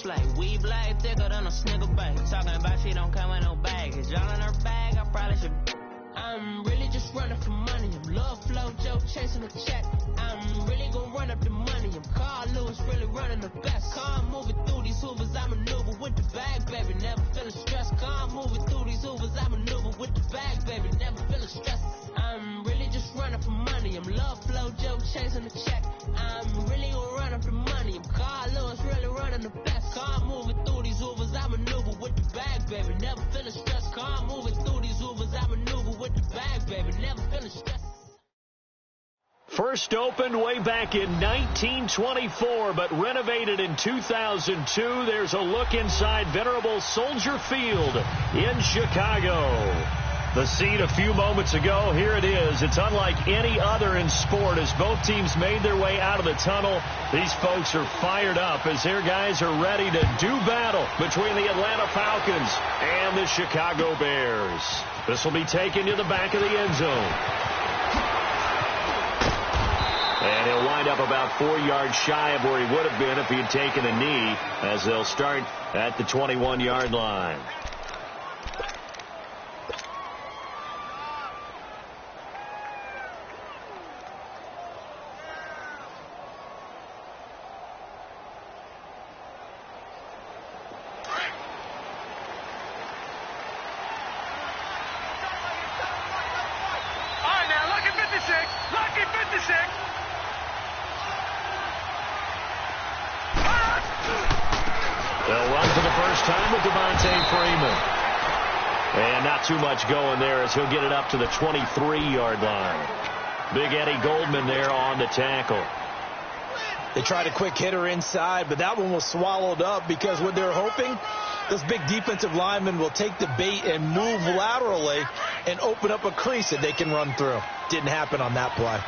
flake. Weave like thicker than a snicker bag. Talking about she don't come with no baggage. All in her bag, I probably should. I'm really just running for money. I'm love flow, Joe chasing a check. I'm really gonna run up the money. I'm Carl Lewis, really running the best. Car moving through these hoovers, I maneuver with the bag, baby. Never feeling stressed. Car moving through these hoovers, I maneuver with the bag, baby. Never feeling stressed. I'm really just running for money. I'm love flow, Joe chasing the check. I'm really gonna run up the money. I'm Carl Lewis, really running the best. Car moving through these hoovers, I maneuver with the bag, baby. Never feeling stressed. Car moving through these hoovers, I maneuver with the bag, baby. Never feeling stressed. First opened way back in 1924, but renovated in 2002. There's a look inside venerable Soldier Field in Chicago. The scene a few moments ago, here it is. It's unlike any other in sport as both teams made their way out of the tunnel. These folks are fired up as their guys are ready to do battle between the Atlanta Falcons and the Chicago Bears. This will be taken to the back of the end zone. And he'll wind up about 4 yards shy of where he would have been if he had taken a knee, as they'll start at the 21-yard line. Too much going there as he'll get it up to the 23-yard line. Big Eddie Goldman there on the tackle. They tried a quick hitter inside, but that one was swallowed up because what they're hoping, this big defensive lineman will take the bait and move laterally and open up a crease that they can run through. Didn't happen on that play.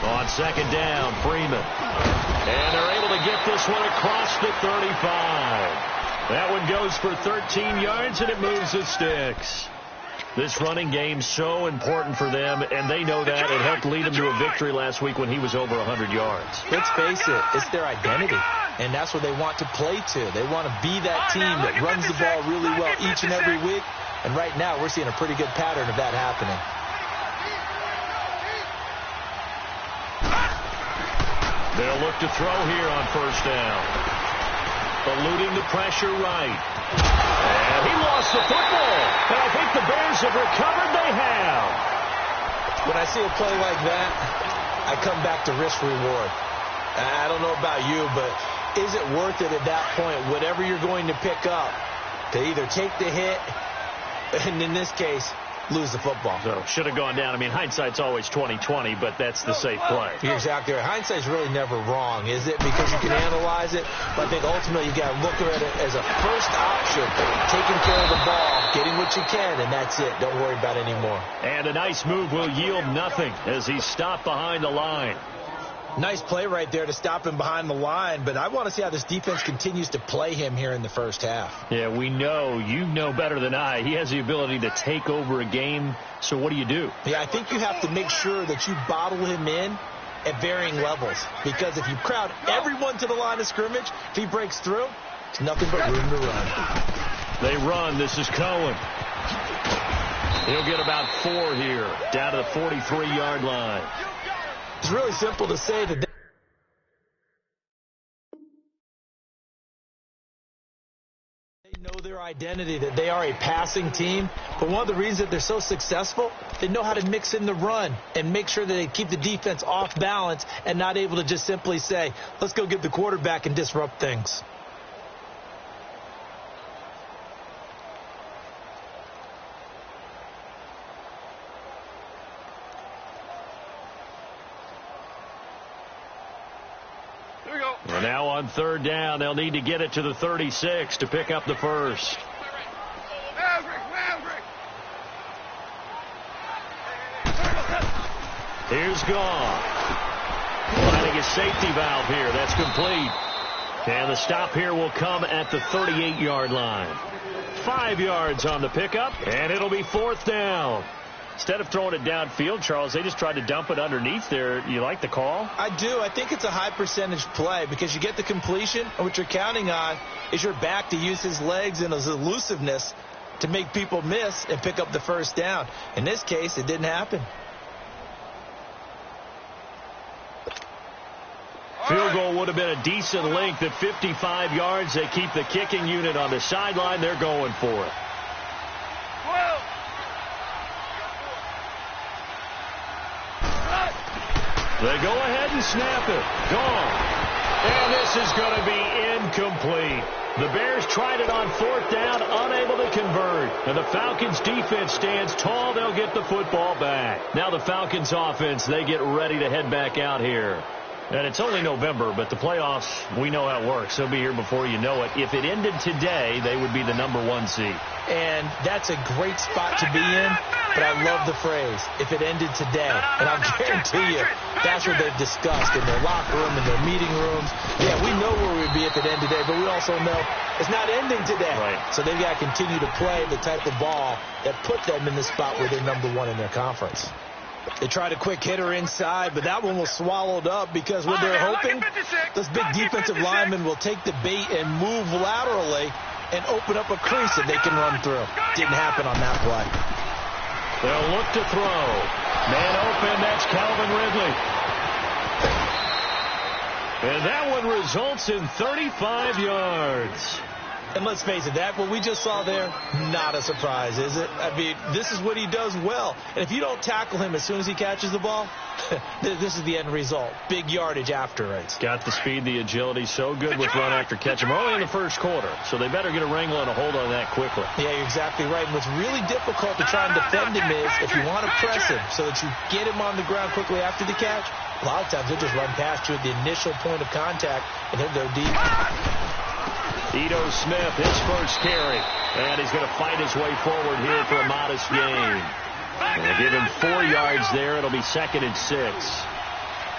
On second down, Freeman. And they're able to get this one across the 35. That one goes for 13 yards, and it moves the sticks. This running game's so important for them, and they know that. It helped lead them to a victory last week when he was over 100 yards. Let's face it, it's their identity, and that's what they want to play to. They want to be that team that runs the ball really well each and every week, and right now we're seeing a pretty good pattern of that happening. They'll look to throw here on first down. Eluding the pressure right. And he lost the football. And I think the Bears have recovered. They have. When I see a play like that, I come back to risk-reward. I don't know about you, but is it worth it at that point, whatever you're going to pick up, to either take the hit, and in this case, lose the football? So should have gone down. I mean, hindsight's always 20/20, but that's the safe play. You're exactly right. Hindsight's really never wrong, is it? Because you can analyze it, but I think ultimately you got to look at it as a first option, taking care of the ball, getting what you can, and that's it. Don't worry about it anymore. And a nice move will yield nothing as he's stopped behind the line. Nice play right there to stop him behind the line, but I want to see how this defense continues to play him here in the first half. Yeah, we know. You know better than I. He has the ability to take over a game, so what do? Yeah, I think you have to make sure that you bottle him in at varying levels, because if you crowd everyone to the line of scrimmage, if he breaks through, it's nothing but room to run. They run. This is Cohen. He'll get about 4 here, down to the 43-yard line. It's really simple to say that they know their identity, that they are a passing team. But one of the reasons that they're so successful, they know how to mix in the run and make sure that they keep the defense off balance and not able to just simply say, let's go get the quarterback and disrupt things. Well, now on third down, they'll need to get it to the 36 to pick up the first. Here's Goff. Finding a safety valve here. That's complete. And the stop here will come at the 38-yard line. 5 yards on the pickup, and it'll be fourth down. Instead of throwing it downfield, Charles, they just tried to dump it underneath there. You like the call? I do. I think it's a high percentage play because you get the completion, and what you're counting on is your back to use his legs and his elusiveness to make people miss and pick up the first down. In this case, it didn't happen. Field goal would have been a decent length at 55 yards. They keep the kicking unit on the sideline. They're going for it. They go ahead and snap it. Gone. And this is going to be incomplete. The Bears tried it on fourth down, unable to convert. And the Falcons defense stands tall. They'll get the football back. Now the Falcons offense, they get ready to head back out here. And it's only November, but the playoffs, we know how it works. They'll be here before you know it. If it ended today, they would be the #1 seed. And that's a great spot to be in, but I love the phrase, if it ended today. And I'll guarantee you, that's what they've discussed in their locker room, in their meeting rooms. Yeah, we know where we'd be if it ended today, but we also know it's not ending today. Right. So they've got to continue to play the type of ball that put them in the spot where they're #1 in their conference. They tried a quick hitter inside, but that one was swallowed up because what they're hoping, those big defensive linemen will take the bait and move laterally and open up a crease that they can run through. Didn't happen on that play. They'll look to throw. Man open, that's Calvin Ridley. And that one results in 35 yards. And let's face it, that what we just saw there, not a surprise, is it? I mean, this is what he does well. And if you don't tackle him as soon as he catches the ball, this is the end result. Big yardage after it. Got the speed, the agility, so good with run after catch. We're only in the first quarter, so they better get a wrangle and a hold on that quickly. Yeah, you're exactly right. And what's really difficult to try and defend him is if you want to press him so that you get him on the ground quickly after the catch, a lot of times he'll just run past you at the initial point of contact and he'll go deep. Ito Smith, his first carry. And he's going to fight his way forward here for a modest gain. They give him 4 yards there. It'll be 2nd and 6.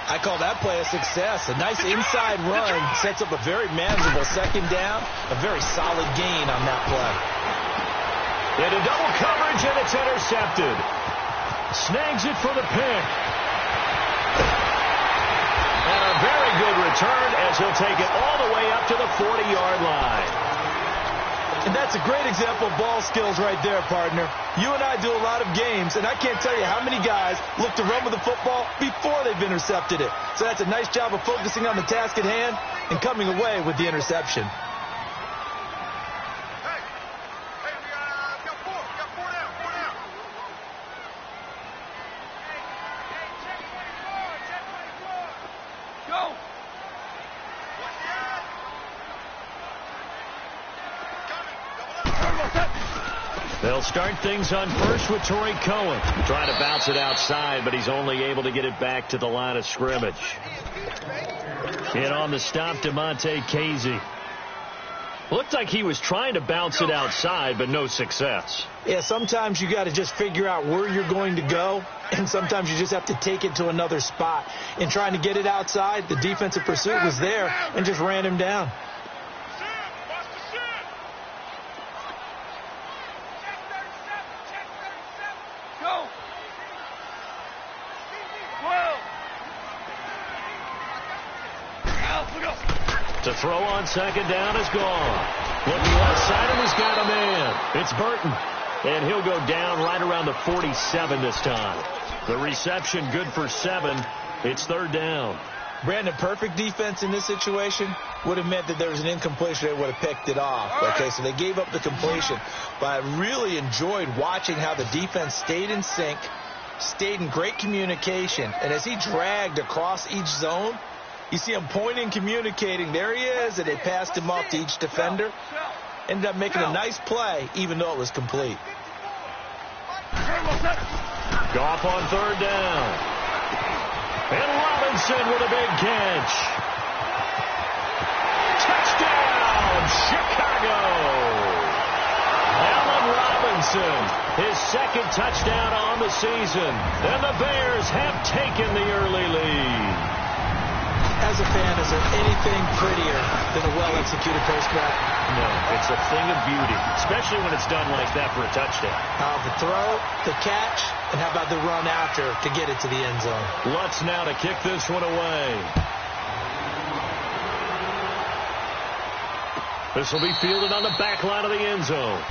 I call that play a success. A nice inside run sets up a very manageable 2nd down. A very solid gain on that play. Into double coverage, and it's intercepted. Snags it for the pick. And a very good return as he'll take it all the way up to the 40-yard line. And that's a great example of ball skills right there, partner. You and I do a lot of games, and I can't tell you how many guys look to run with the football before they've intercepted it. So that's a nice job of focusing on the task at hand and coming away with the interception. They'll start things on first with Torrey Cohen. Trying to bounce it outside, but he's only able to get it back to the line of scrimmage. In on the stop, DeMonte Casey. Looked like he was trying to bounce it outside, but no success. Yeah, sometimes you got to just figure out where you're going to go, and sometimes you just have to take it to another spot. In trying to get it outside, the defensive pursuit was there and just ran him down. To throw on 2nd down is gone. Looking left side, and he's got a man. It's Burton. And he'll go down right around the 47 this time. The reception good for 7. It's 3rd down. Brandon, perfect defense in this situation would have meant that there was an incompletion. They would have picked it off. Okay, so they gave up the completion. But I really enjoyed watching how the defense stayed in sync, stayed in great communication. And as he dragged across each zone, you see him pointing, communicating. There he is, and they passed him off to each defender. Ended up making a nice play, even though it was complete. Goff on 3rd down. And Robinson with a big catch. Touchdown, Chicago. Allen Robinson, his 2nd touchdown on the season. And the Bears have taken the early lead. As As a fan, is there anything prettier than a well-executed post-route? No, it's a thing of beauty, especially when it's done like that for a touchdown. The throw, the catch, and how about the run after to get it to the end zone? Lutz now to kick this one away. This will be fielded on the back line of the end zone.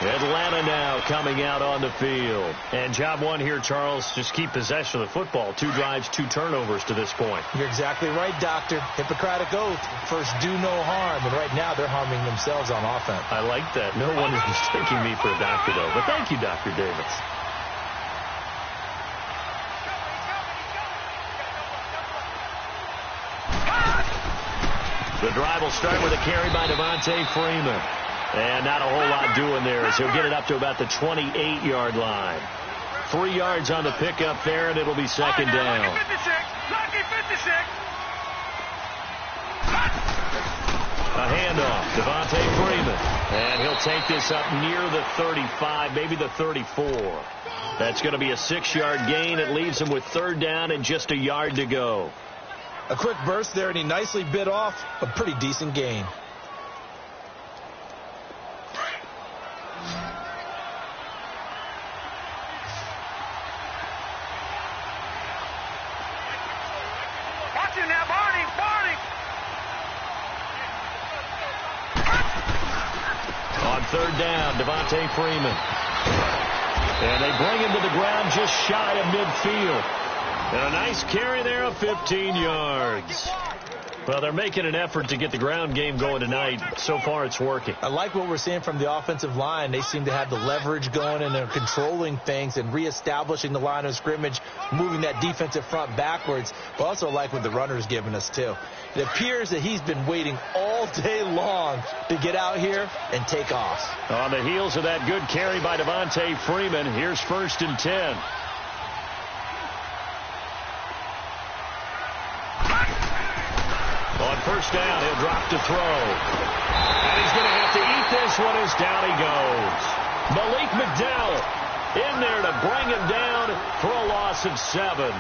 Atlanta now coming out on the field. And job one here, Charles, just keep possession of the football. 2 drives, 2 turnovers to this point. You're exactly right, Doctor. Hippocratic oath. First, do no harm. And right now, they're harming themselves on offense. I like that. No one is mistaking me for a doctor, though. But thank you, Dr. Davis. The drive will start with a carry by Devontae Freeman. And not a whole lot doing there as he'll get it up to about the 28-yard line. 3 yards on the pickup there, and it'll be second down. A handoff, Devontae Freeman. And he'll take this up near the 35, maybe the 34. That's going to be a 6-yard gain. It leaves him with 3rd down and just a yard to go. A quick burst there, and he nicely bit off a pretty decent gain. On 3rd down, Devontae Freeman. And they bring him to the ground just shy of midfield. And a nice carry there of 15 yards. Well, they're making an effort to get the ground game going tonight. So far, it's working. I like what we're seeing from the offensive line. They seem to have the leverage going, and they're controlling things and reestablishing the line of scrimmage, moving that defensive front backwards. But also like what the runner's giving us, too. It appears that he's been waiting all day long to get out here and take off. On the heels of that good carry by Devontae Freeman, here's 1st and 10. On 1st down, he'll drop to throw. And he's going to have to eat this one as down he goes. Malik McDowell in there to bring him down for a loss of 7.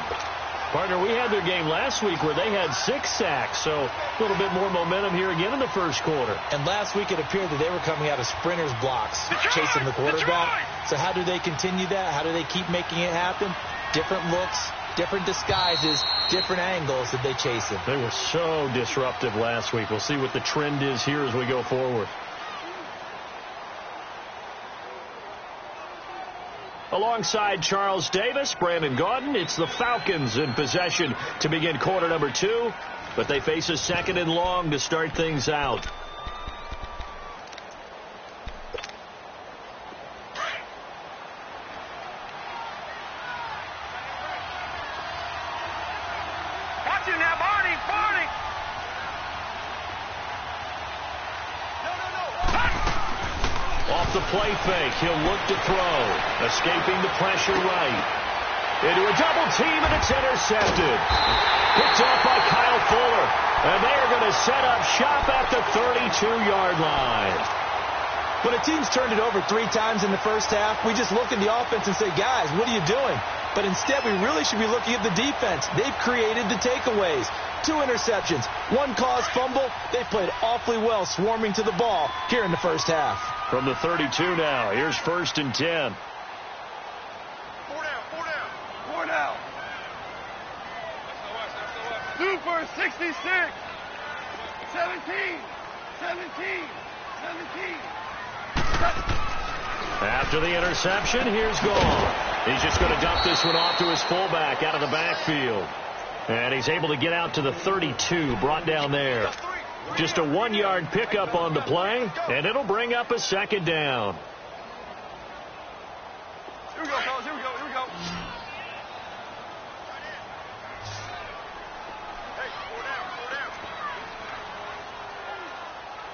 Partner, we had their game last week where they had 6 sacks, so a little bit more momentum here again in the first quarter. And last week it appeared that they were coming out of sprinters blocks, chasing the quarterback. So how do they continue that? How do they keep making it happen? Different looks, different disguises, different angles that they chase it. They were so disruptive last week. We'll see what the trend is here as we go forward. Alongside Charles Davis, Brandon Gaudin, it's the Falcons in possession to begin quarter number 2. But they face a 2nd and long to start things out. The play fake. He'll look to throw. Escaping the pressure right. Into a double team, and it's intercepted. Picked off by Kyle Fuller. And they're going to set up shop at the 32-yard line. When a team's turned it over 3 times in the first half, we just look at the offense and say, guys, what are you doing? But instead, we really should be looking at the defense. They've created the takeaways. 2 interceptions, 1 caused fumble. They played awfully well swarming to the ball here in the first half. From the 32 now, here's 1st and 10. 4 down. 2 for 66. 17. After the interception, here's Gall. He's just going to dump this one off to his fullback out of the backfield. And he's able to get out to the 32, brought down there. Just a 1-yard pickup on the play, and it'll bring up a 2nd down. Here we go, fellas. Here we go. Hey, 4 down.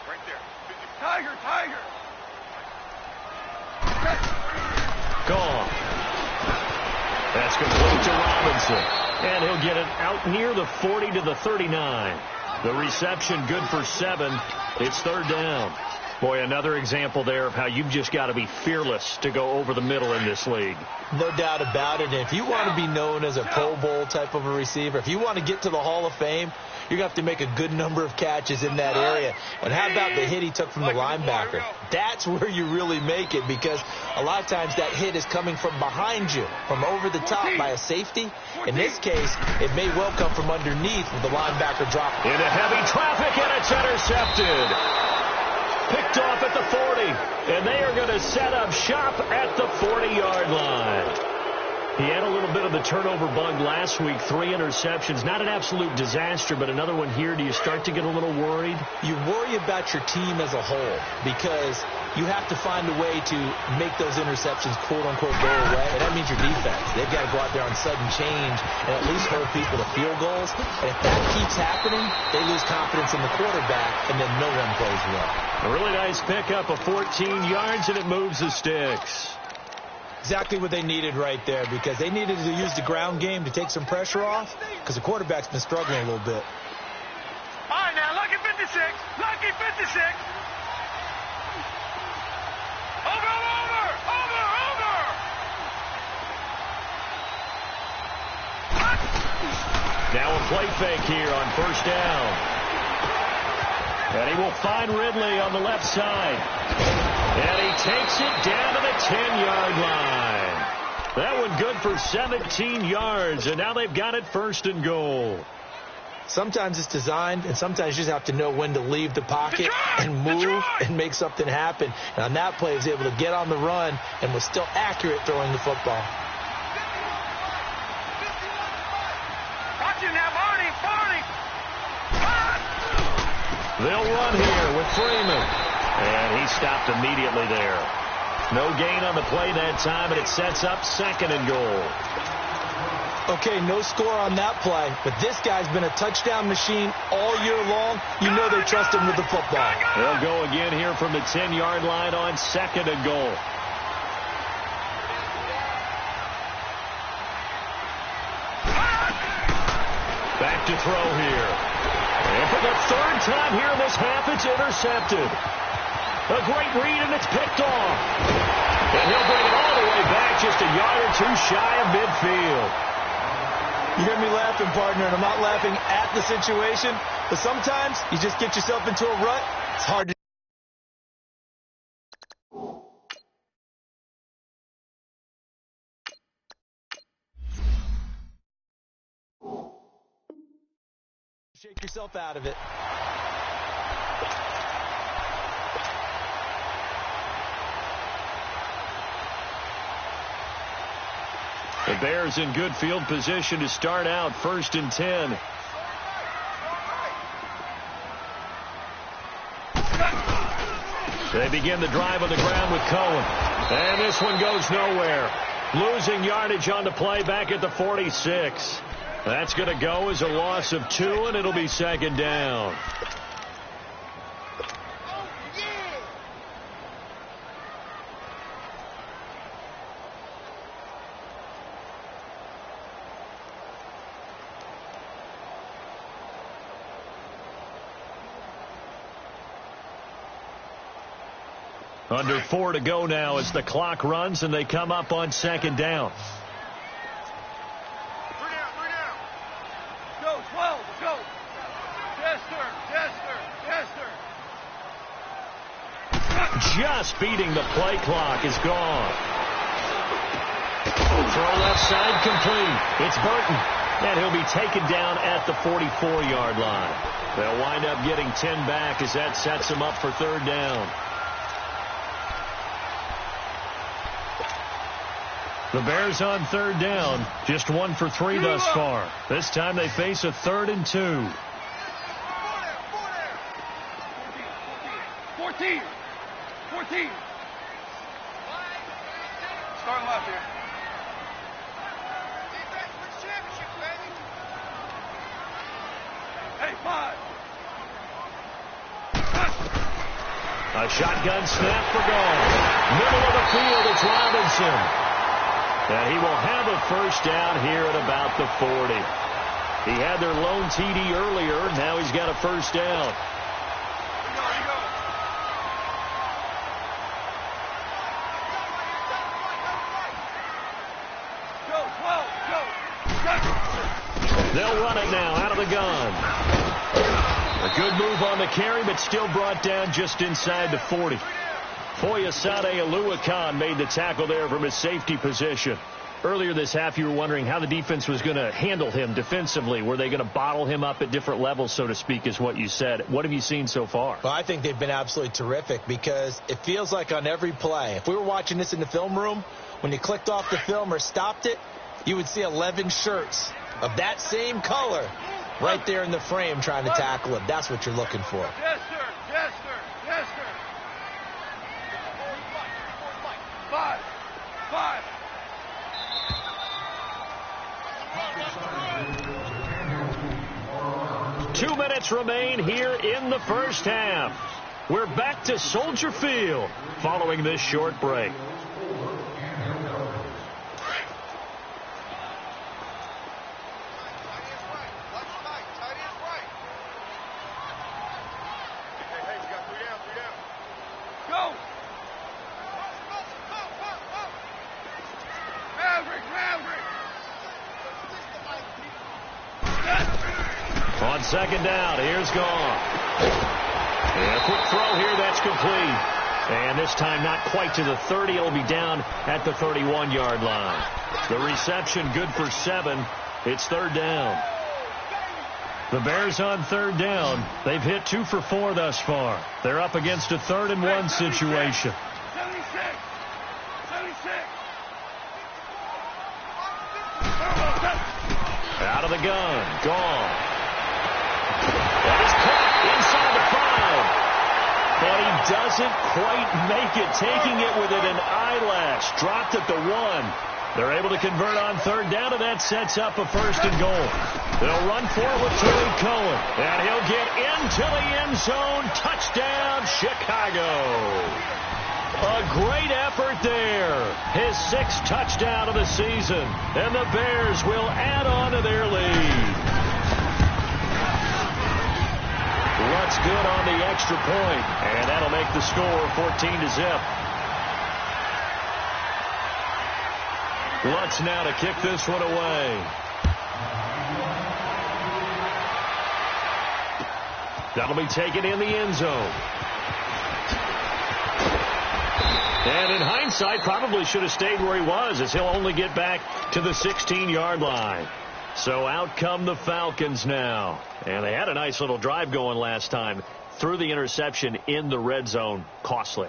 Right there. Tiger. Gone. That's complete to Robinson. And he'll get it out near the 40 to the 39. The reception good for 7. It's 3rd down. Boy, another example there of how you've just got to be fearless to go over the middle in this league. No doubt about it. And if you want to be known as a Pro Bowl type of a receiver, if you want to get to the Hall of Fame, you're going to have to make a good number of catches in that area. And how about the hit he took from the linebacker? That's where you really make it, because a lot of times that hit is coming from behind you, from over the top by a safety. In this case, it may well come from underneath with the linebacker dropped. Into heavy traffic, and it's intercepted. Picked off at the 40, and they are going to set up shop at the 40-yard line. He had a little bit of the turnover bug last week, 3 interceptions. Not an absolute disaster, but another one here. Do you start to get a little worried? You worry about your team as a whole, because you have to find a way to make those interceptions, quote-unquote, go away. And that means your defense. They've got to go out there on sudden change and at least hold people to field goals. And if that keeps happening, they lose confidence in the quarterback, and then no one plays well. A really nice pickup of 14 yards, and it moves the sticks. Exactly what they needed right there, because they needed to use the ground game to take some pressure off, because the quarterback's been struggling a little bit. All right, now, lucky 56. Lucky 56. Over. Now a play fake here on first down. And he will find Ridley on the left side. And he takes it down to the 10-yard line. That one good for 17 yards, and now they've got it first and goal. Sometimes it's designed, and sometimes you just have to know when to leave the pocket and move and make something happen. And on that play, he was able to get on the run and was still accurate throwing the football. Watch him now, Barney. They'll run here with Freeman. And he stopped immediately there. No gain on the play that time, and it sets up second and goal. Okay, no score on that play, but this guy's been a touchdown machine all year long. You know they trust him with the football. They'll go again here from the 10-yard line on second and goal. Back to throw here. And for the third time here in this half, it's intercepted. A great read, and it's picked off. And he'll bring it all the way back, just a yard or two shy of midfield. You hear me laughing, partner, and I'm not laughing at the situation, but sometimes you just get yourself into a rut. It's hard to... shake yourself out of it. The Bears in good field position to start out, 1st and 10. They begin the drive on the ground with Cohen. And this one goes nowhere. Losing yardage on the play back at the 46. That's going to go as a loss of 2, and it'll be second down. Under 4 to go now as the clock runs, and they come up on second down. 3 down. Go, 12, go. Yes, sir. Just beating the play clock is gone. Throw left side complete. It's Burton, and he'll be taken down at the 44-yard line. They'll wind up getting 10 back as that sets them up for third down. The Bears on third down, just 1 for 3 thus far. This time they face a 3rd and 2. 14. Start left here. Hey, 5. A shotgun snap for goal. Middle of the field, it's Robinson. And he will have a first down here at about the 40. He had their lone TD earlier. Now he's got a first down. They'll run it now out of the gun. A good move on the carry, but still brought down just inside the 40. Foyesade Oluwakan made the tackle there from his safety position. Earlier this half, you were wondering how the defense was going to handle him defensively. Were they going to bottle him up at different levels, so to speak, is what you said. What have you seen so far? Well, I think they've been absolutely terrific because it feels like on every play, if we were watching this in the film room, when you clicked off the film or stopped it, you would see 11 shirts of that same color right there in the frame trying to tackle him. That's what you're looking for. Yes, sir. Yes, sir. Yes, sir. 5. 5. 2 minutes remain here in the first half. We're back to Soldier Field following this short break. Go! On second down, here's Gone. And a quick throw here, that's complete. And this time not quite to the 30. It'll be down at the 31-yard line. The reception good for 7. It's third down. The Bears on third down. They've hit 2 for 4 thus far. They're up against a 3rd and 1 situation. 76. Out of the gun. Gone. That is caught inside the 5. But he doesn't quite make it. Taking it within an eyelash. Dropped at the 1. They're able to convert on third down, and that sets up a 1st and goal. They'll run for it with Tariq Cohen. And he'll get into the end zone. Touchdown, Chicago. A great effort there. His 6th touchdown of the season. And the Bears will add on to their lead. Lutz good on the extra point. And that'll make the score 14-0. Lutz now to kick this one away. That'll be taken in the end zone. And in hindsight, probably should have stayed where he was, as he'll only get back to the 16-yard line. So out come the Falcons now. And they had a nice little drive going last time. Threw the interception in the red zone. Costly.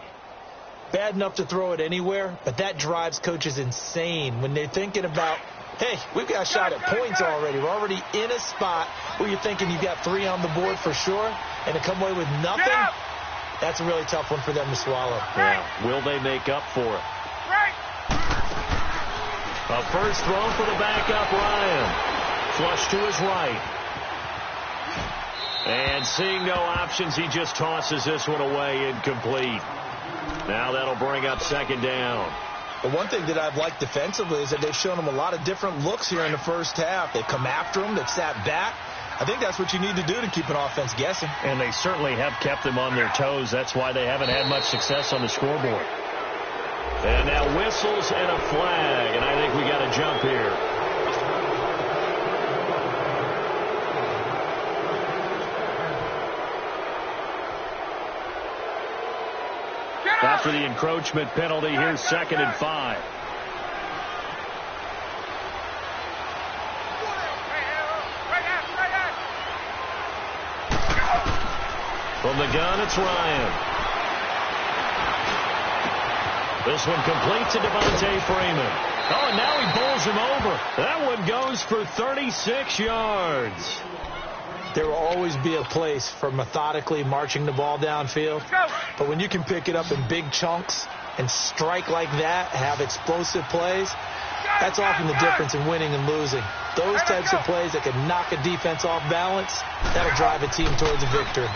Bad enough to throw it anywhere, but that drives coaches insane when they're thinking about, hey, we've got a shot at points already. We're already in a spot where you're thinking you've got 3 on the board for sure, and to come away with nothing, that's a really tough one for them to swallow. Yeah. Will they make up for it? A first throw for the backup, Ryan. Flush to his right. And seeing no options, he just tosses this one away, incomplete. Now that'll bring up second down. But one thing that I've liked defensively is that they've shown him a lot of different looks here in the first half. They've come after him. They've sat back. I think that's what you need to do to keep an offense guessing. And they certainly have kept them on their toes. That's why they haven't had much success on the scoreboard. And now whistles and a flag. And I think we got a jump here. After the encroachment penalty, here's 2nd and 5. From the gun, it's Ryan. This one complete to Devontae Freeman. Oh, and now he bowls him over. That one goes for 36 yards. There will always be a place for methodically marching the ball downfield. But when you can pick it up in big chunks and strike like that, have explosive plays, that's often the difference in winning and losing. Those types of plays that can knock a defense off balance, that'll drive a team towards a victory.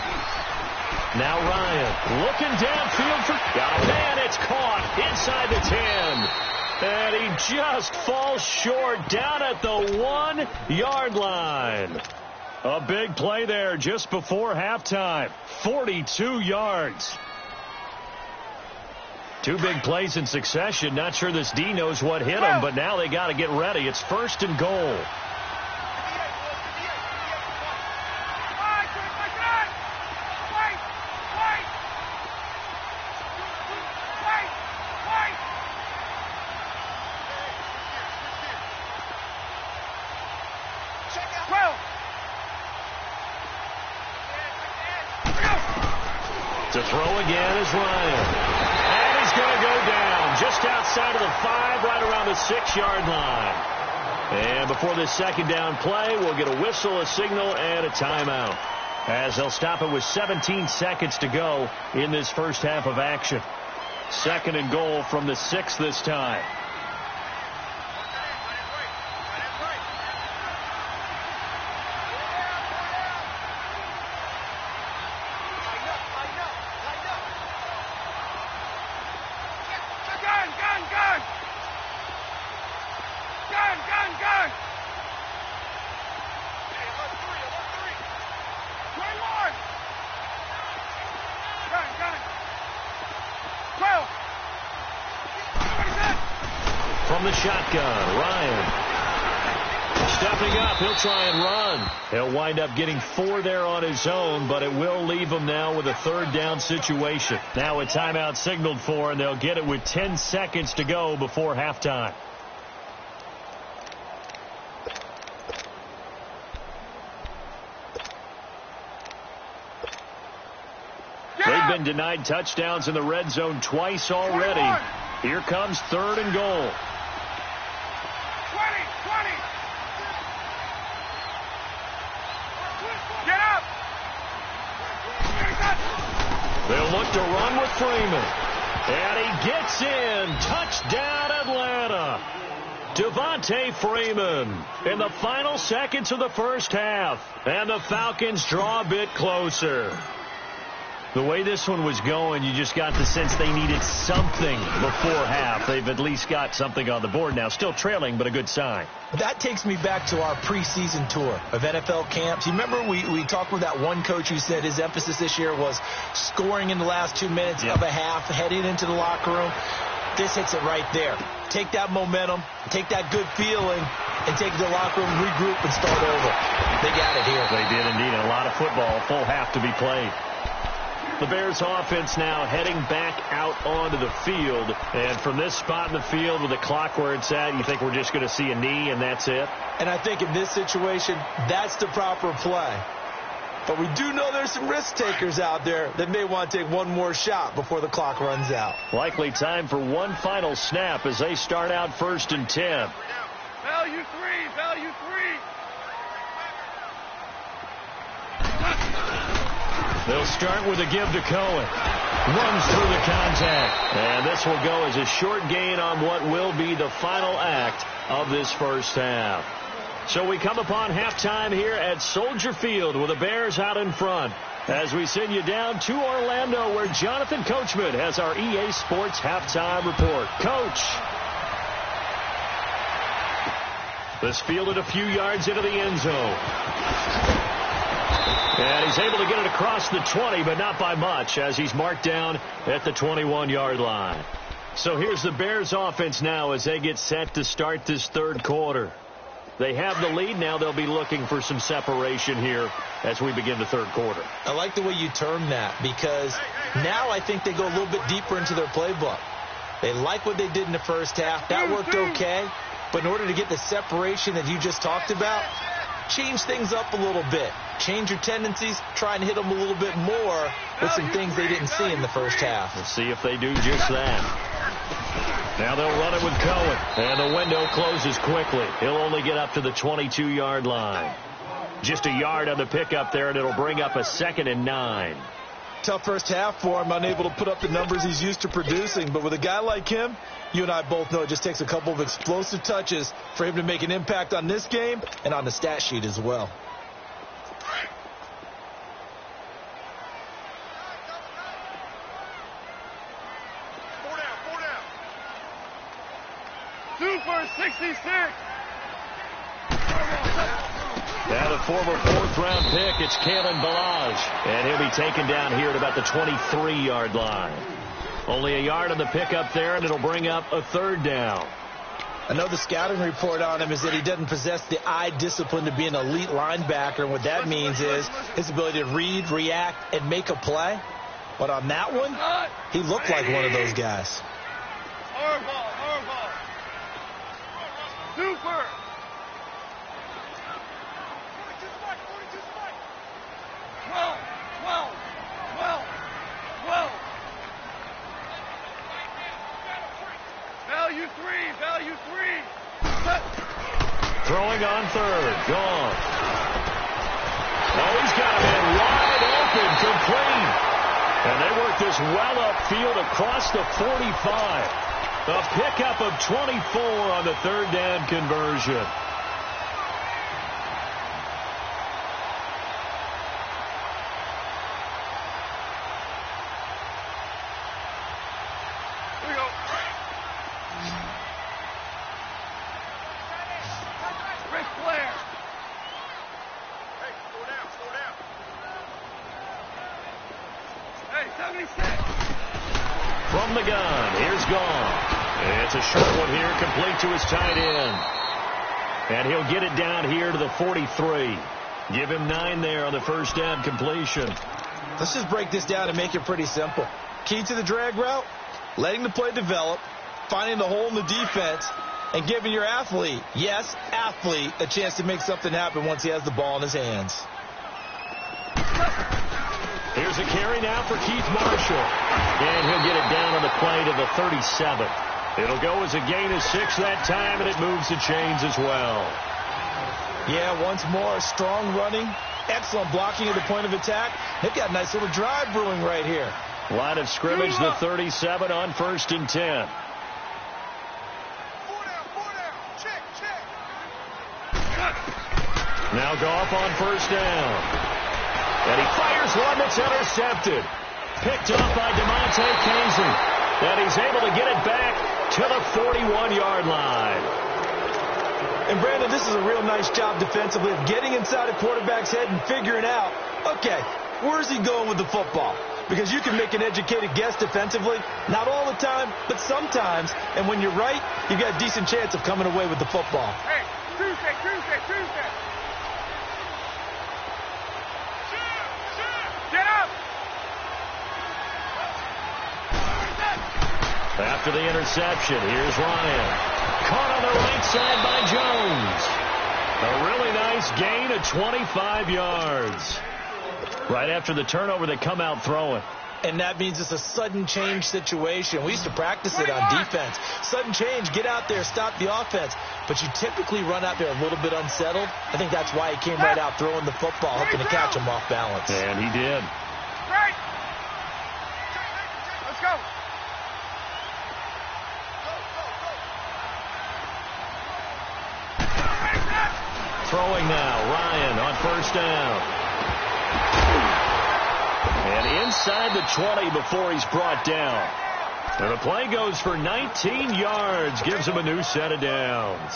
Now Ryan looking downfield for... Oh, man, it's caught inside the 10. And he just falls short down at the 1-yard line. A big play there just before halftime. 42 yards. 2 big plays in succession. Not sure this D knows what hit him, but now they got to get ready. It's 1st and goal. 12. To throw again is Ryan. And he's going to go down just outside of the 5, right around the 6-yard line. And before this second down play, we'll get a whistle, a signal, and a timeout, as they'll stop it with 17 seconds to go in this first half of action. 2nd and goal from the 6 this time. From the shotgun, Ryan. Stepping up, he'll try and run. He'll wind up getting 4 there on his own, but it will leave him now with a 3rd down situation. Now a timeout signaled for, and they'll get it with 10 seconds to go before halftime. They've been denied touchdowns in the red zone twice already. Here comes 3rd and goal. 20. Get up. They'll look to run with Freeman. And he gets in. Touchdown, Atlanta. Devontae Freeman in the final seconds of the first half. And the Falcons draw a bit closer. The way this one was going, you just got the sense they needed something before half. They've at least got something on the board now. Still trailing, but a good sign. That takes me back to our preseason tour of NFL camps. You remember we talked with that one coach who said his emphasis this year was scoring in the last 2 minutes of a half, heading into the locker room. This hits it right there. Take that momentum, take that good feeling, and take it to the locker room, regroup, and start over. They got it here. They did indeed. A lot of football, full half to be played. The Bears offense now heading back out onto the field. And from this spot in the field with the clock where it's at, you think we're just going to see a knee and that's it? And I think in this situation, that's the proper play. But we do know there's some risk takers out there that may want to take one more shot before the clock runs out. Likely time for one final snap as they start out 1st and 10. Value 3. They'll start with a give to Cohen. Runs through the contact. And this will go as a short gain on what will be the final act of this first half. So we come upon halftime here at Soldier Field with the Bears out in front. As we send you down to Orlando where Jonathan Coachman has our EA Sports halftime report. Coach. This fielded a few yards into the end zone. And he's able to get it across the 20, but not by much, as he's marked down at the 21-yard line. So here's the Bears offense now as they get set to start this 3rd quarter. They have the lead. Now they'll be looking for some separation here as we begin the 3rd quarter. I like the way you term that, because now I think they go a little bit deeper into their playbook. They like what they did in the first half. That worked okay. But in order to get the separation that you just talked about, change things up a little bit. Change your tendencies. Try and hit them a little bit more with some things they didn't see in the first half. We'll see if they do just that. Now they'll run it with Cohen. And the window closes quickly. He'll only get up to the 22-yard line. Just a yard on the pickup there, and it'll bring up a 2nd and 9. Tough first half for him, unable to put up the numbers he's used to producing. But with a guy like him, you and I both know it just takes a couple of explosive touches for him to make an impact on this game and on the stat sheet as well. Super 66. And a former 4th-round pick, it's Kalen Ballage. And he'll be taken down here at about the 23-yard line. Only a yard on the pickup there, and it'll bring up a 3rd down. I know the scouting report on him is that he doesn't possess the eye discipline to be an elite linebacker. And what that means is his ability to read, react, and make a play. But on that one, he looked like one of those guys. Hardball. Super. on third. Gone. Oh, he's got a man wide open, complete. And they work this well upfield across the 45. A pickup of 24 on the third down conversion. From the gun, here's Gone. It's a short one here, complete to his tight end. And he'll get it down here to the 43. Give him 9 there on the first down completion. Let's just break this down and make it pretty simple. Key to the drag route, letting the play develop, finding the hole in the defense, and giving your athlete, yes, athlete, a chance to make something happen once he has the ball in his hands. Here's a carry now for Keith Marshall. And he'll get it down on the play to the 37. It'll go as a gain of 6 that time, and it moves the chains as well. Yeah, once more, strong running, excellent blocking at the point of attack. They've got a nice little drive brewing right here. Line of scrimmage, the 37 on 1st and 10. Now Goff on 1st down. And he fires one that's intercepted. Picked off by DeMonte Casey. And he's able to get it back to the 41-yard line. And, Brandon, this is a real nice job defensively of getting inside a quarterback's head and figuring out, okay, where's he going with the football? Because you can make an educated guess defensively. Not all the time, but sometimes. And when you're right, you've got a decent chance of coming away with the football. Hey, Tuesday. Get up! After the interception, here's Ryan. Caught on the right side by Jones. A really nice gain of 25 yards. Right after the turnover, they come out throwing. And that means it's a sudden change situation. We used to practice it on defense. Sudden change, get out there, stop the offense. But you typically run out there a little bit unsettled. I think that's why he came right out throwing the football, hoping to catch him off balance. And he did. Right. Let's go. Throwing now, Ryan on 1st down. And inside the 20 before he's brought down. And the play goes for 19 yards, gives him a new set of downs.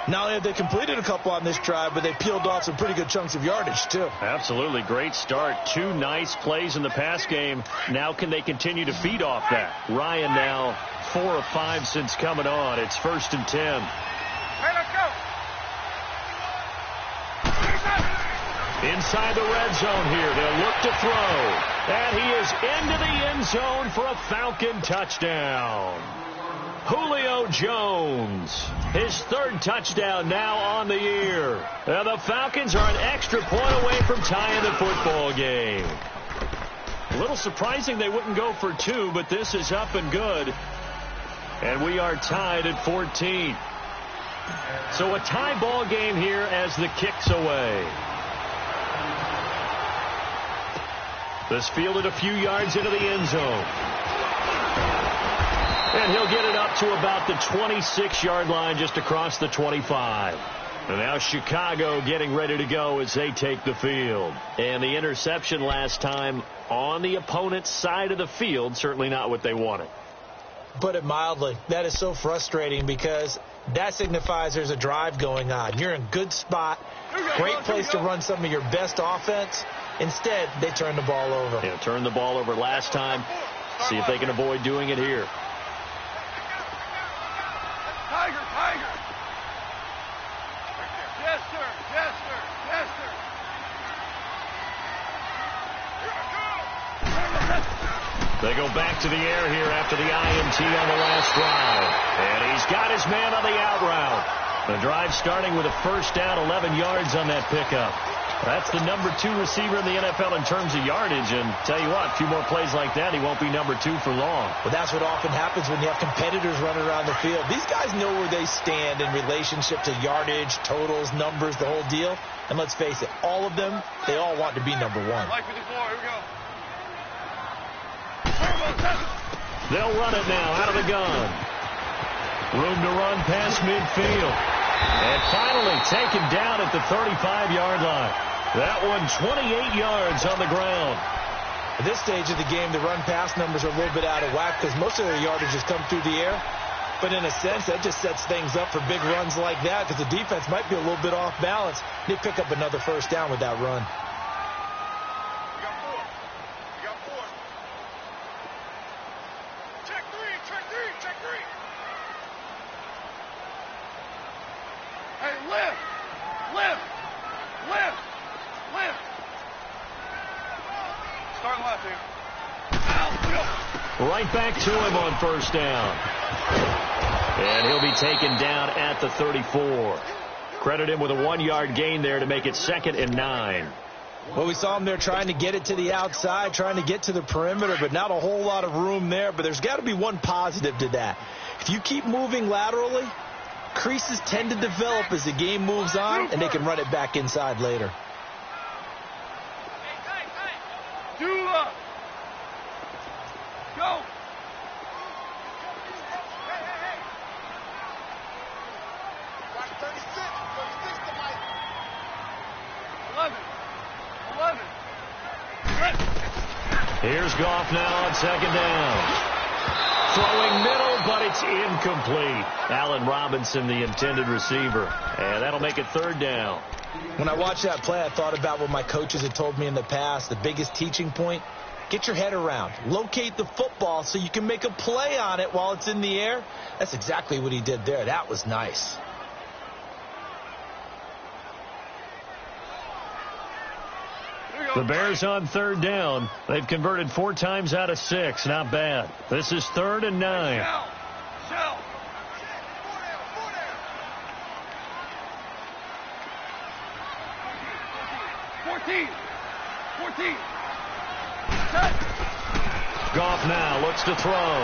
Not only have they completed a couple on this drive, but they peeled off some pretty good chunks of yardage, too. Absolutely. Great start. 2 nice plays in the pass game. Now can they continue to feed off that? Ryan now 4 of 5 since coming on. It's 1st and 10. Hey, let's go. Inside the red zone here. They'll look to throw. And he is into the end zone for a Falcon touchdown. Julio Jones, his 3rd touchdown now on the year. And the Falcons are an extra point away from tying the football game. A little surprising they wouldn't go for 2, but this is up and good. And we are tied at 14. So a tie ball game here as the kick's away. This fielded a few yards into the end zone. And he'll get it up to about the 26-yard line just across the 25. And now Chicago getting ready to go as they take the field. And the interception last time on the opponent's side of the field, certainly not what they wanted. Put it mildly, that is so frustrating because that signifies there's a drive going on. You're in a good spot, great place to run some of your best offense. Instead, they turn the ball over. Yeah, turned the ball over last time. See if they can avoid doing it here. Tiger. Yes, sir. They go back to the air here after the INT on the last drive. And he's got his man on the out route. The drive starting with a 1st down, 11 yards on that pickup. That's the #2 receiver in the NFL in terms of yardage. And tell you what, a few more plays like that, he won't be #2 for long. Well, that's what often happens when you have competitors running around the field. These guys know where they stand in relationship to yardage, totals, numbers, the whole deal. And let's face it, all of them, they all want to be #1. Mike 54, here we go. They'll run it now out of the gun. Room to run past midfield. And finally taken down at the 35-yard line. That one 28 yards on the ground. At this stage of the game, the run-pass numbers are a little bit out of whack because most of their yardage has come through the air. But in a sense, that just sets things up for big runs like that because the defense might be a little bit off balance. They pick up another first down with that run. Right back to him on first down. And he'll be taken down at the 34. Credit him with a 1-yard gain there to make it 2nd and 9. Well, we saw him there trying to get it to the outside, trying to get to the perimeter, but not a whole lot of room there. But there's got to be one positive to that. If you keep moving laterally, creases tend to develop as the game moves on, and they can run it back inside later. Go! Here's Goff now on 2nd down. Throwing middle, but it's incomplete. Allen Robinson, the intended receiver. And that'll make it 3rd down. When I watched that play, I thought about what my coaches had told me in the past. The biggest teaching point, get your head around. Locate the football so you can make a play on it while it's in the air. That's exactly what he did there. That was nice. The Bears on 3rd down. They've converted 4 times out of 6. Not bad. This is 3rd and 9. Shell. 14. Goff now looks to throw.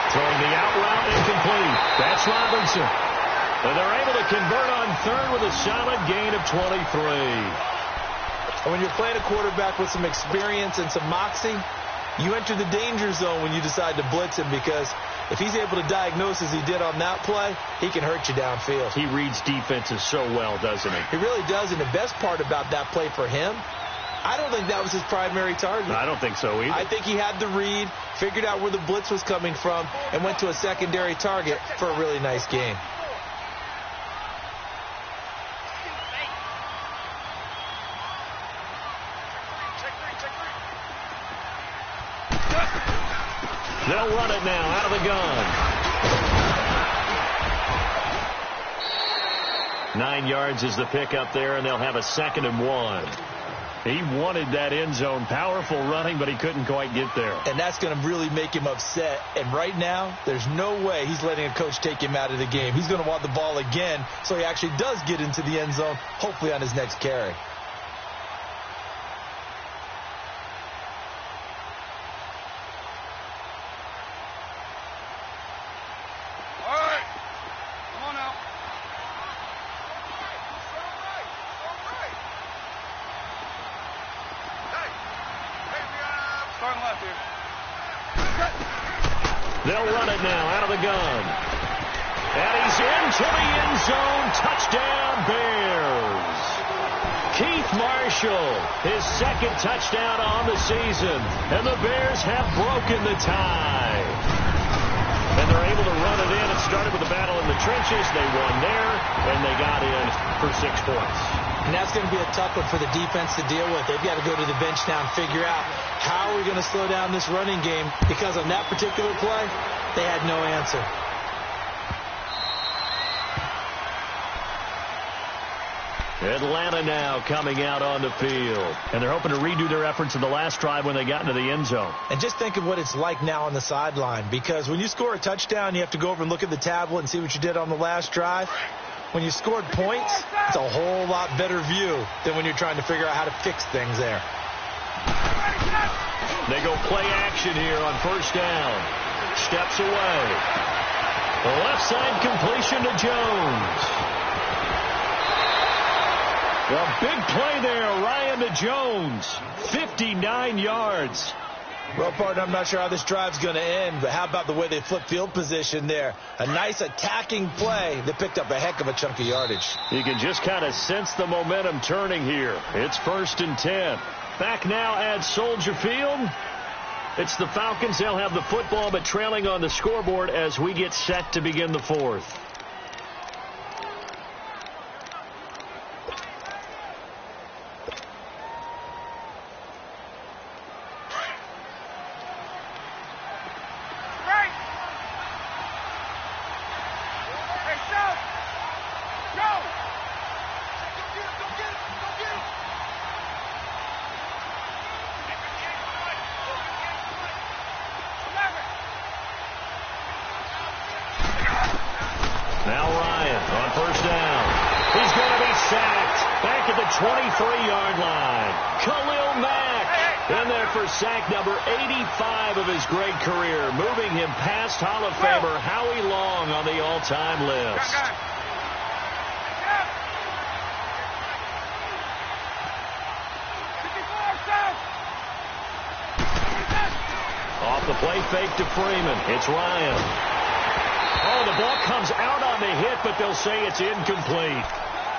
Throwing the out route incomplete. That's Robinson. And they're able to convert on 3rd with a solid gain of 23. And when you're playing a quarterback with some experience and some moxie, you enter the danger zone when you decide to blitz him because if he's able to diagnose as he did on that play, he can hurt you downfield. He reads defenses so well, doesn't he? He really does, and the best part about that play for him, I don't think that was his primary target. I don't think so either. I think he had the read, figured out where the blitz was coming from, and went to a secondary target for a really nice game. They'll run it now out of the gun. 9 yards is the pickup there, and they'll have a 2nd and 1. He wanted that end zone. Powerful running, but he couldn't quite get there. And that's going to really make him upset. And right now, there's no way he's letting a coach take him out of the game. He's going to want the ball again, so he actually does get into the end zone, hopefully on his next carry. They'll run it now out of the gun. And he's into the end zone. Touchdown, Bears. Keith Marshall, his 2nd touchdown on the season. And the Bears have broken the tie. And they're able to run it in. It started with a battle in the trenches. They won there, and they got in for 6 points. And that's going to be a tough one for the defense to deal with. They've got to go to the bench now and figure out how are we going to slow down this running game, because on that particular play, they had no answer. Atlanta now coming out on the field. And they're hoping to redo their efforts in the last drive when they got into the end zone. And just think of what it's like now on the sideline, because when you score a touchdown, you have to go over and look at the tablet and see what you did on the last drive. when you scored points, it's a whole lot better view than when you're trying to figure out how to fix things there. They go play action here on first down. Steps away. The left side completion to Jones. A big play there, Ryan to Jones. 59 yards. Well, partner, I'm not sure how this drive's going to end, but how about the way they flip field position there? A nice attacking play that picked up a heck of a chunk of yardage. You can just kind of sense the momentum turning here. It's 1st and 10. Back now at Soldier Field. It's the Falcons. They'll have the football, but trailing on the scoreboard as we get set to begin the 4th. Now Ryan on first down. He's going to be sacked back at the 23-yard line. Khalil Mack in there for sack number 85 of his great career, moving him past Hall of Famer Howie Long on the all-time list. Off the play fake to Freeman. It's Ryan. Oh, the ball comes out on the hit, but they'll say it's incomplete.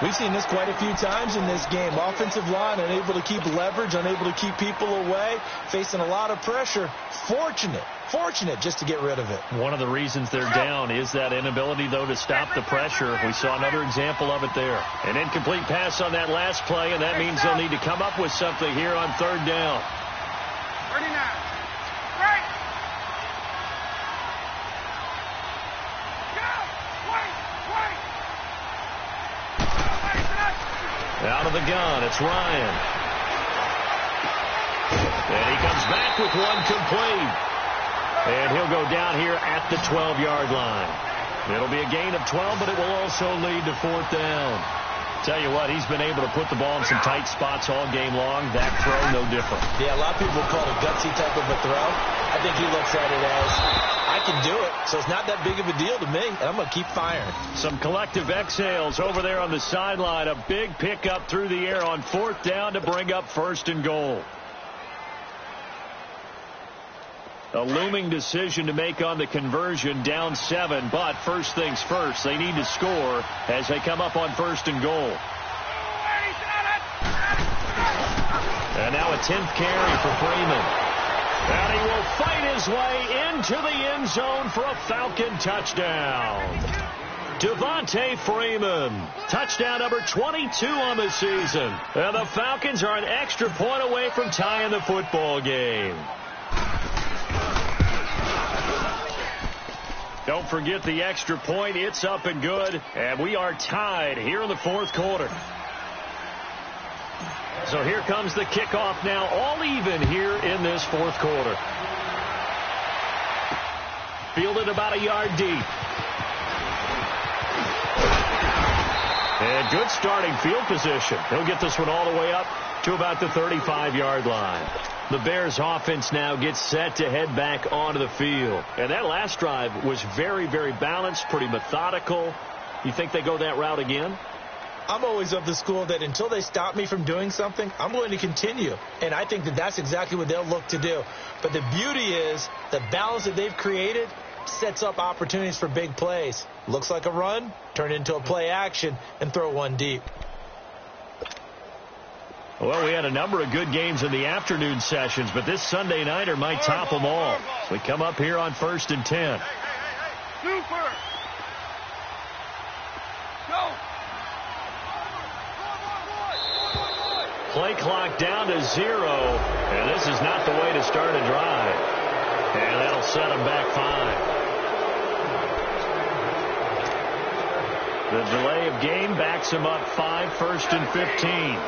We've seen this quite a few times in this game. Offensive line unable to keep leverage, unable to keep people away, facing a lot of pressure. Fortunate just to get rid of it. One of the reasons they're down is that inability, though, to stop the pressure. We saw another example of it there. An incomplete pass on that last play, and that means they'll need to come up with something here on 3rd down. 39. Right. Out of the gun, it's Ryan. And he comes back with one complete. And he'll go down here at the 12-yard line. It'll be a gain of 12, but it will also lead to 4th down. Tell you what, he's been able to put the ball in some tight spots all game long. That throw, no different. Yeah, a lot of people call it a gutsy type of a throw. I think he looks at it as, I can do it, so it's not that big of a deal to me, and I'm going to keep firing. Some collective exhales over there on the sideline. A big pickup through the air on 4th down to bring up 1st and goal. A looming decision to make on the conversion, down 7, but first things first, they need to score as they come up on 1st and goal. And now a 10th carry for Freeman. And he will fight his way into the end zone for a Falcon touchdown. Devontae Freeman, touchdown number 22 on the season. And the Falcons are an extra point away from tying the football game. Don't forget the extra point. It's up and good. And we are tied here in the 4th quarter. So here comes the kickoff now, all even here in this 4th quarter. Fielded about a yard deep. And good starting field position. He'll get this one all the way up to about the 35-yard line. The Bears offense now gets set to head back onto the field. And that last drive was very, very balanced, pretty methodical. You think they go that route again? I'm always of the school that until they stop me from doing something, I'm going to continue. And I think that that's exactly what they'll look to do. But the beauty is the balance that they've created sets up opportunities for big plays. Looks like a run, turn into a play action, and throw one deep. Well, we had a number of good games in the afternoon sessions, but this Sunday nighter might top them all. So we come up here on 1st and 10. Super. Go. Play clock down to 0, and this is not the way to start a drive. And that'll set them back 5. The delay of game backs them up 5, 1st and 15.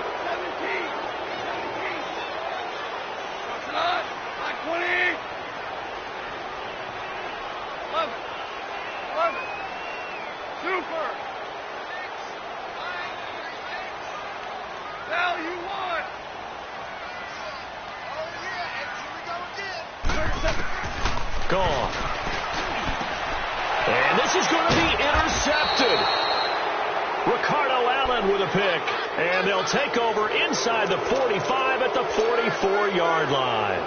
Gone. And this is going to be intercepted. Ricardo Allen with a pick. And they'll take over inside the 45 at the 44-yard line.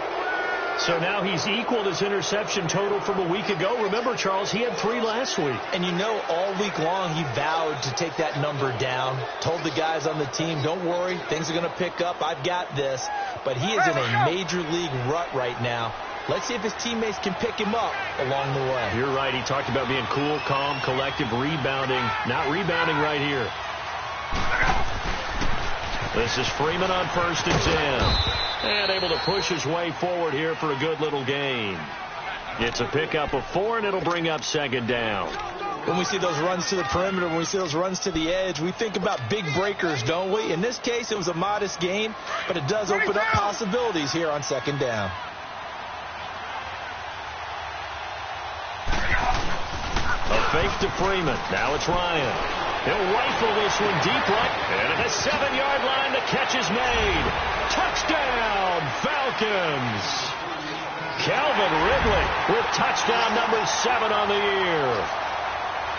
So now he's equaled his interception total from a week ago. Remember, Charles, he had 3 last week. And you know, all week long he vowed to take that number down. Told the guys on the team, don't worry, things are going to pick up. I've got this. But he is in a major league rut right now. Let's see if his teammates can pick him up along the way. You're right. He talked about being cool, calm, collective, rebounding. Not rebounding right here. This is Freeman on 1st and 10. And able to push his way forward here for a good little gain. It's a pickup of 4, and it'll bring up 2nd down. When we see those runs to the perimeter, when we see those runs to the edge, we think about big breakers, don't we? In this case, it was a modest gain, but it does open up possibilities here on 2nd down. A fake to Freeman. Now it's Ryan. He'll rifle this one deep right. And at the 7-yard line, the catch is made. Touchdown, Falcons. Calvin Ridley with touchdown number 7 on the year.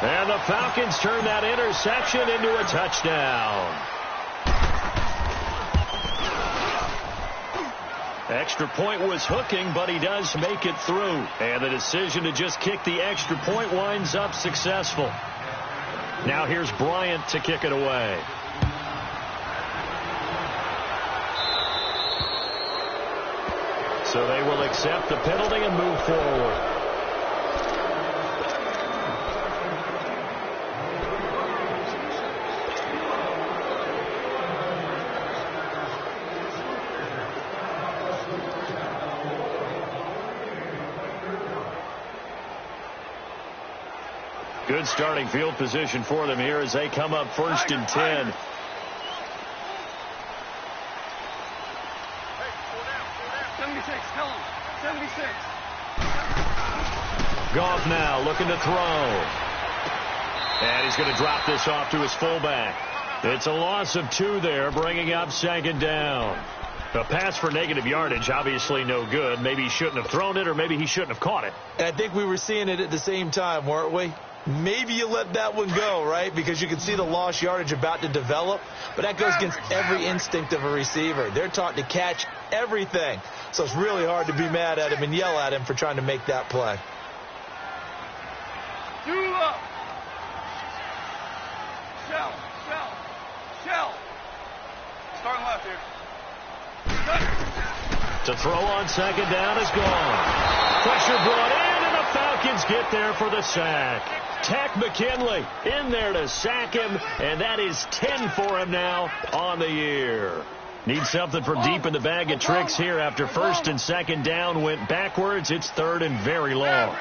And the Falcons turn that interception into a touchdown. Extra point was hooking, but he does make it through. And the decision to just kick the extra point winds up successful. Now here's Bryant to kick it away. So they will accept the penalty and move forward. Good starting field position for them here as they come up 1st and 10. Goff now looking to throw. And he's going to drop this off to his fullback. It's a loss of 2 there, bringing up 2nd down. A pass for negative yardage, obviously no good. Maybe he shouldn't have thrown it, or maybe he shouldn't have caught it. And I think we were seeing it at the same time, weren't we? Maybe you let that one go, right? Because you can see the lost yardage about to develop. But that goes against every instinct of a receiver. They're taught to catch everything. So it's really hard to be mad at him and yell at him for trying to make that play. Shell. Starting left here. To throw on 2nd down is gone. Pressure brought in, and the Falcons get there for the sack. Tack McKinley in there to sack him, and that is 10 for him now on the year. Need something from deep in the bag of tricks here after 1st and 2nd down went backwards. It's 3rd and very long.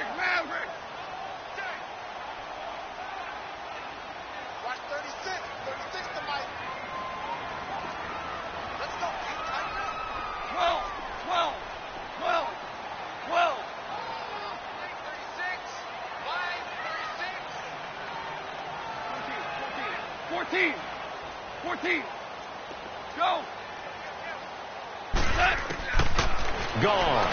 Gone.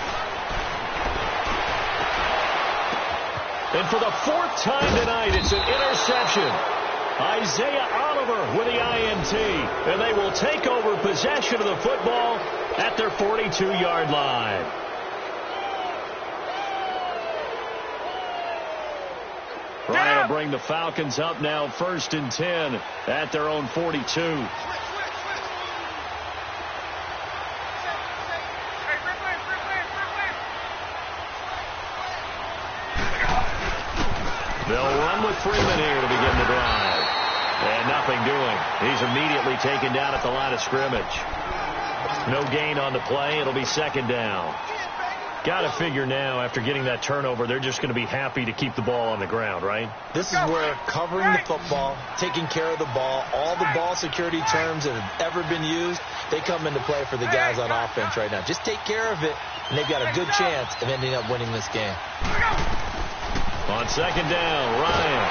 And for the 4th time tonight, it's an interception. Isaiah Oliver with the INT. And they will take over possession of the football at their 42-yard line. Ryan will bring the Falcons up now 1st and 10 at their own 42. They'll run with Freeman here to begin the drive. And nothing doing. He's immediately taken down at the line of scrimmage. No gain on the play. It'll be 2nd down. Got to figure now, after getting that turnover, they're just going to be happy to keep the ball on the ground, right? This is where covering the football, taking care of the ball, all the ball security terms that have ever been used, they come into play for the guys on offense right now. Just take care of it, and they've got a good chance of ending up winning this game. On 2nd down, Ryan.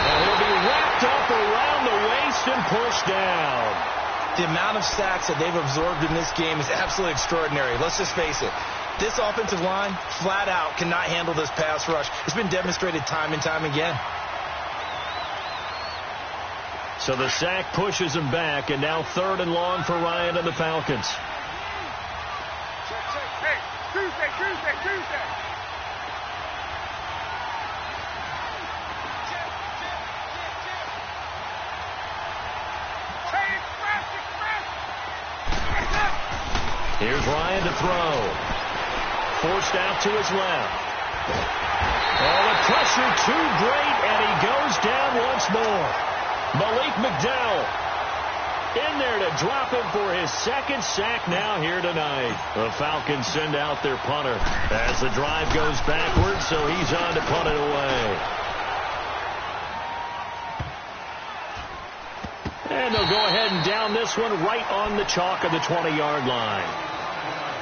And he'll be wrapped up around the waist and pushed down. The amount of sacks that they've absorbed in this game is absolutely extraordinary. Let's just face it. This offensive line, flat out, cannot handle this pass rush. It's been demonstrated time and time again. So the sack pushes him back, and now 3rd and long for Ryan and the Falcons. Hey, Tuesday. Here's Ryan to throw. Forced out to his left. Oh, the pressure too great, and he goes down once more. Malik McDowell in there to drop him for his 2nd sack now here tonight. The Falcons send out their punter as the drive goes backwards, so he's on to punt it away. And they'll go ahead and down this one right on the chalk of the 20-yard line.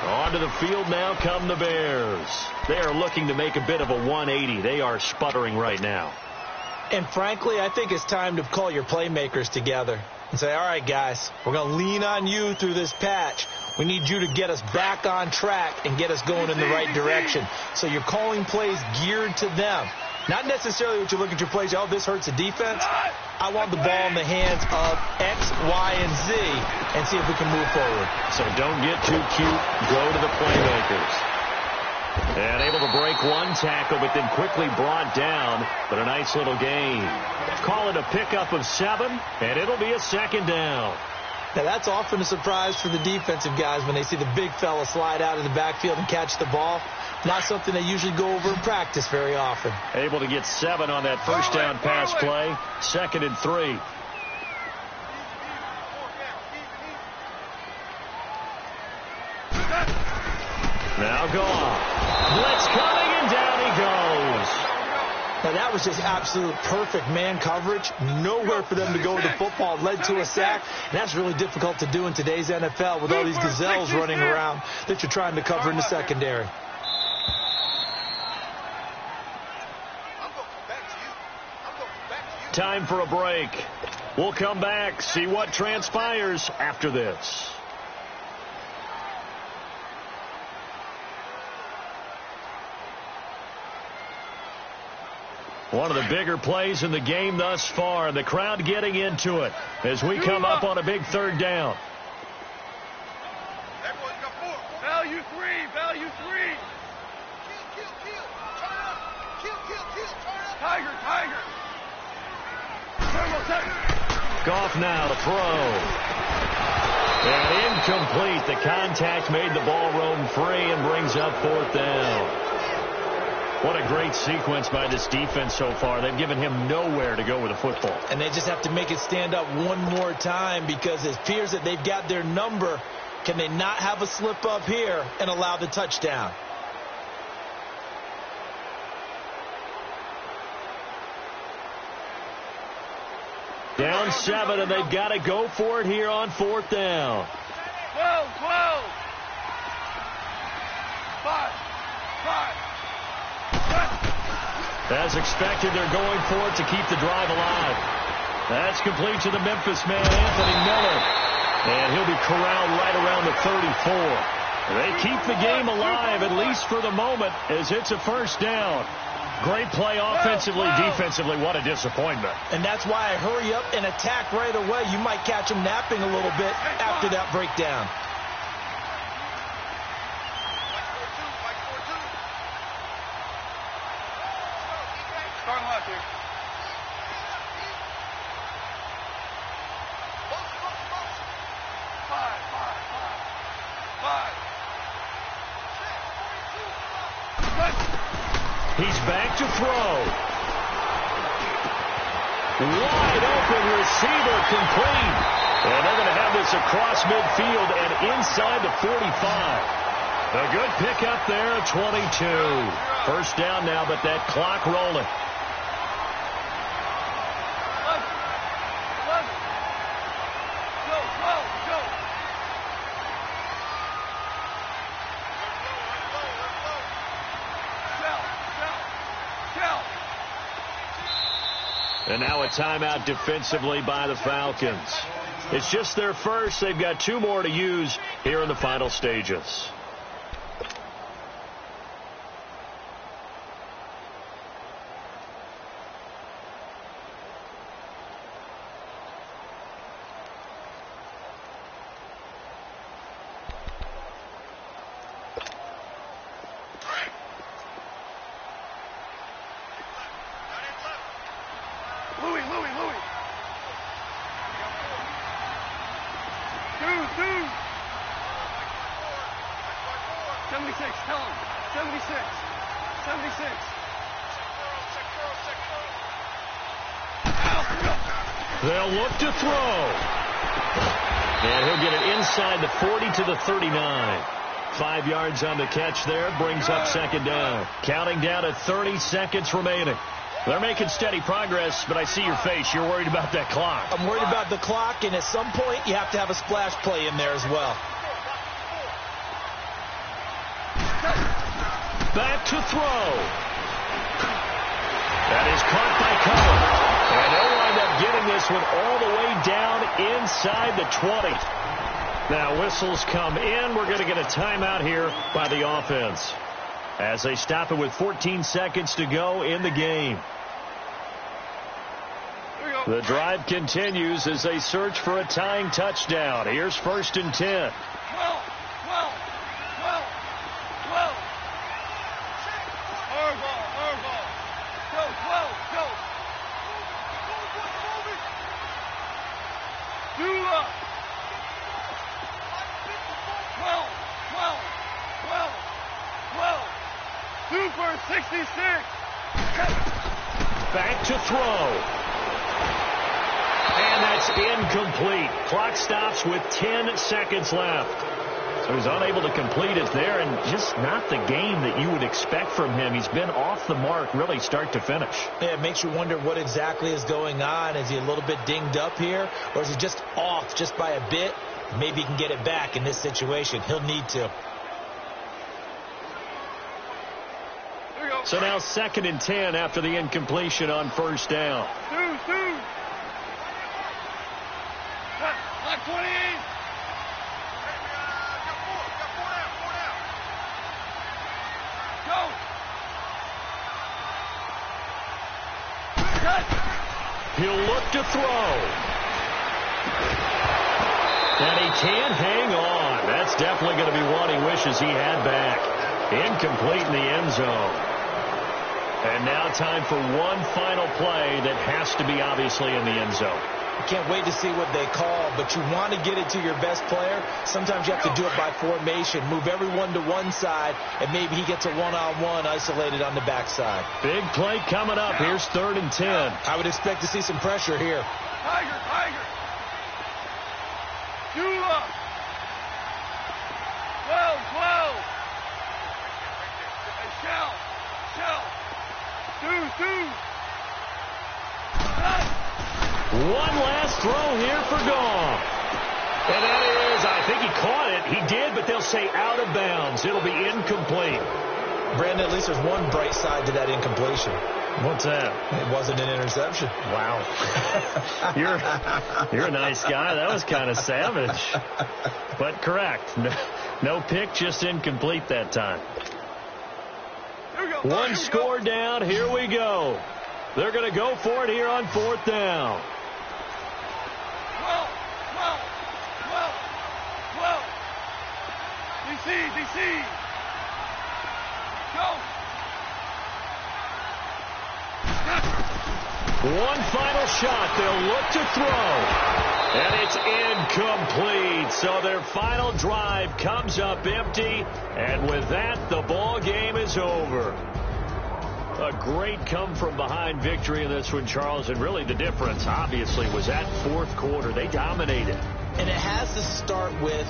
Onto the field now come the Bears. They are looking to make a bit of a 180. They are sputtering right now. And frankly, I think it's time to call your playmakers together and say, all right, guys, we're going to lean on you through this patch. We need you to get us back on track and get us going in the right direction. So you're calling plays geared to them. Not necessarily what you look at your plays, oh, this hurts the defense. I want the ball in the hands of X, Y, and Z and see if we can move forward. So don't get too cute. Go to the playmakers. And able to break one tackle, but then quickly brought down. But a nice little gain. Call it a pickup of 7, and it'll be a 2nd down. Now, that's often a surprise for the defensive guys when they see the big fella slide out of the backfield and catch the ball. Not something they usually go over in practice very often. Able to get 7 on that 1st down pass play. 2nd and 3. Now go on. Blitz coming, and down he goes. Now, that was just absolute perfect man coverage. Nowhere for them to go with the football. Led to a sack. And that's really difficult to do in today's NFL with all these gazelles running around that you're trying to cover in the secondary. Time for a break. We'll come back, see what transpires after this. One of the bigger plays in the game thus far, and the crowd getting into it as we come up on a big 3rd down. Value 3. Tiger. Goff now to throw. And incomplete. The contact made the ball roam free and brings up 4th down. What a great sequence by this defense so far. They've given him nowhere to go with the football. And they just have to make it stand up one more time because it appears that they've got their number. Can they not have a slip up here and allow the touchdown? Down 7, and they've got to go for it here on 4th down. 12. 5. As expected, they're going for it to keep the drive alive. That's complete to the Memphis man, Anthony Miller. And he'll be corralled right around the 34. They keep the game alive, at least for the moment, as it's a 1st down. Great play offensively, defensively. What a disappointment. And that's why I hurry up and attack right away. You might catch them napping a little bit after that breakdown. Start left here. He's back to throw. Wide open receiver complete. And they're going to have this across midfield and inside the 45. A good pickup there, 22. 1st down now, but that clock rolling. And now a timeout defensively by the Falcons. It's just their first. They've got 2 more to use here in the final stages. 76, tell him. 76. 76. They'll look to throw. And he'll get it inside the 40 to the 39. 5 yards on the catch there. Brings up second down. Counting down to 30 seconds remaining. They're making steady progress, but I see your face. You're worried about that clock. I'm worried about the clock, and at some point, you have to have a splash play in there as well. Back to throw. That is caught by Cohen. And they'll wind up getting this one all the way down inside the 20. Now whistles come in. We're going to get a timeout here by the offense as they stop it with 14 seconds to go in the game. The drive continues as they search for a tying touchdown. Here's 1st and 10. 12. Go. 2 for 66. Back to throw. And that's incomplete. Clock stops with 10 seconds left. So he's unable to complete it there, and just not the game that you would expect from him. He's been off the mark really start to finish. Yeah, it makes you wonder what exactly is going on. Is he a little bit dinged up here, or is he just off just by a bit? Maybe he can get it back in this situation. He'll need to. So now 2nd and 10 after the incompletion on 1st down. 2. Like 28. Go. He'll look to throw. And he can't hang on. That's definitely going to be one he wishes he had back. Incomplete in the end zone. And now time for one final play that has to be obviously in the end zone. Can't wait to see what they call, but you want to get it to your best player. Sometimes you have to do it by formation. Move everyone to one side, and maybe he gets a one-on-one isolated on the backside. Big play coming up. Here's 3rd and 10. I would expect to see some pressure here. Tiger. 2 up. 12. Hey, Shell. 2. One last throw here for Goff. And that is, I think he caught it. He did, but they'll say out of bounds. It'll be incomplete. Brandon, at least there's one bright side to that incompletion. What's that? It wasn't an interception. Wow. You're a nice guy. That was kind of savage. But correct. No pick, just incomplete that time. One score down. Here we go. They're going to go for it here on 4th down. 12. DC. Go. One final shot. They'll look to throw. And it's incomplete. So their final drive comes up empty. And with that, the ball game is over. A great come-from-behind victory in this one, Charles. And really the difference, obviously, was that 4th quarter. They dominated. And it has to start with